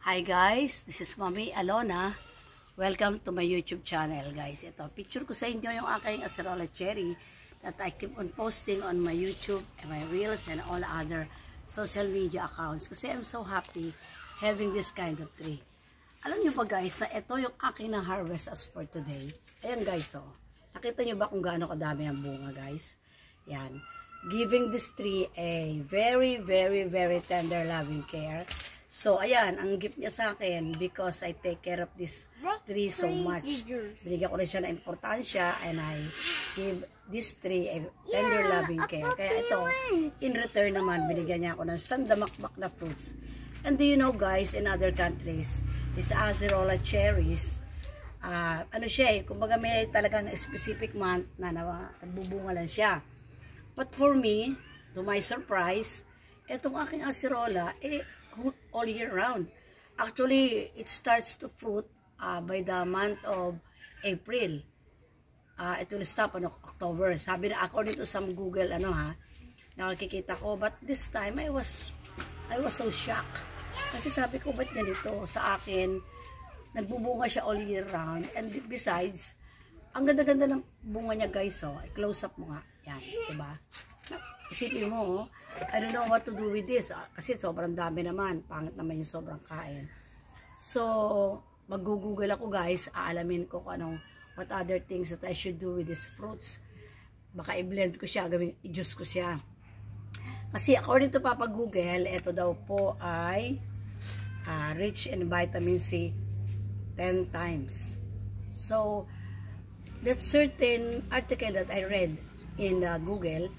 Hi guys, this is Mommy Alona. Welcome to my YouTube channel guys. Ito, picture ko sa inyo yung aking acerola cherry that I keep on posting on my YouTube and my Reels and all other social media accounts. Kasi I'm so happy having this kind of tree. Alam nyo ba guys, na ito yung aking na-harvest as for today. Ayan guys, oh. Nakita nyo ba kung gaano kadami ang bunga guys? Yan. Giving this tree a very tender loving care. So, ayan, ang gift niya sa akin because I take care of this tree so much. Binigyan ko rin siya ng importansya and I give this tree a tender loving care. Kaya ito, in return naman, binigyan niya ako ng sandamakmak na fruits. And do you know guys, in other countries, this acerola cherries, ano siya kumbaga may talagang specific month na nagbubunga lang siya. But for me, to my surprise, itong aking acerola, all year round. Actually, it starts to fruit by the month of April. It will stop on October. Sabi na according to some Google nakikita ko. But this time I was so shocked. Kasi sabi ko, ba't ganito sa akin? Nagbubunga siya all year round. And besides, ang ganda-ganda ng bunga niya guys. So, close up mo nga. Yan, diba? Isipin mo, I don't know what to do with this. Kasi sobrang dami naman. Pangit naman yung sobrang kain. So, mag-google ako guys. Aalamin ko kung what other things that I should do with these fruits. Baka i-blend ko siya, i-juice ko siya. Kasi according to Papa Google, ito daw po ay rich in vitamin C 10 times. So, that certain article that I read in Google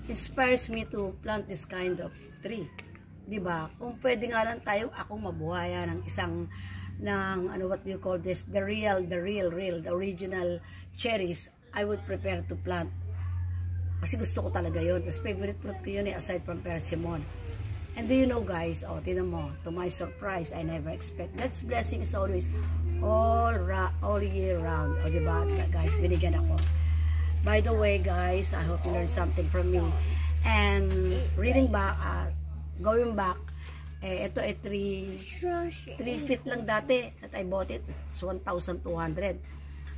inspires me to plant this kind of tree. Diba? Kung pwede nga lang tayo, akong mabuhaya ng isang, what do you call this? The original cherries, I would prepare to plant. Kasi gusto ko talaga yun. Kasi favorite fruit ko yun aside from persimmon. And do you know guys, tinan mo, to my surprise, I never expect. God's blessing is always all year round. Diba? Guys, binigyan ako. By the way, guys, I hope you learned something from me. And reading back, going back, ito ay 3 feet lang dati that I bought it. It's 1,200.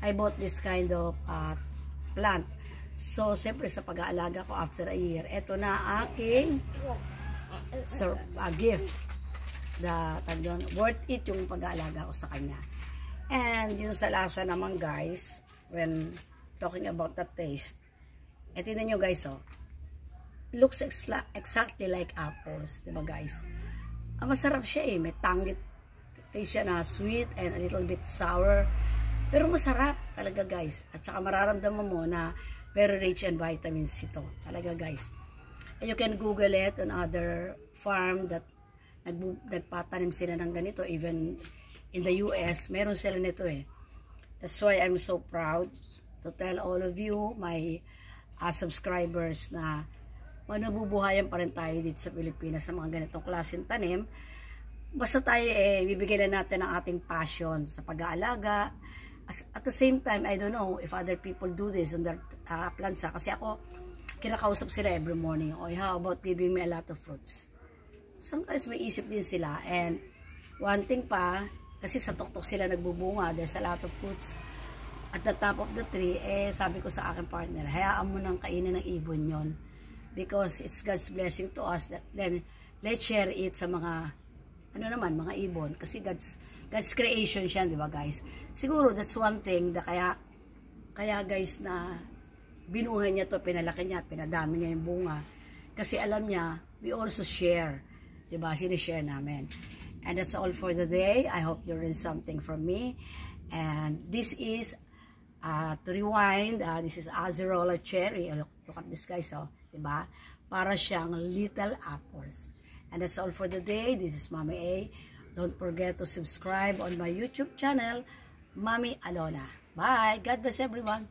I bought this kind of plant. So, siyempre sa pag-aalaga ko after a year, ito na aking gift. Worth it yung pag-aalaga ko sa kanya. And yung sa lasa naman, guys, when talking about the taste. Tingnan nyo guys, looks exactly like apples, diba guys? Masarap siya may tangit taste siya na sweet and a little bit sour. Pero masarap talaga guys. At saka mararamdaman mo na very rich in vitamins ito. Talaga guys. And you can Google it on other farm that nagpatanim sila ng ganito. Even in the US, meron sila nito That's why I'm so proud to tell all of you, my subscribers, na manububuhayan pa rin tayo dito sa Pilipinas sa mga ganitong klaseng tanim. Basta tayo bibigyan na natin ang ating passion sa pag-aalaga. At the same time, I don't know if other people do this on their plants. Kasi ako, kinakausap sila every morning. How about giving me a lot of fruits? Sometimes may isip din sila. And one thing pa, kasi sa tuktok sila nagbubunga, there's a lot of fruits at the top of the tree, sabi ko sa aking partner, hayaan mo nang kainin ng ibon yon, because it's God's blessing to us. Then let's share it sa mga mga ibon, kasi God's creation siya, di ba guys? Siguro that's one thing na kaya guys na binuhay niya to, pinalaki niya, pinadami niya yung bunga, kasi alam niya we also share, di ba? Sinishare namin. And that's all for the day. I hope you learned something from me. And this is to rewind, this is acerola cherry. Look at this guys, diba? Para siyang little apples. And that's all for the day. This is Mommy A. Don't forget to subscribe on my YouTube channel, Mommy Alona. Bye. God bless everyone.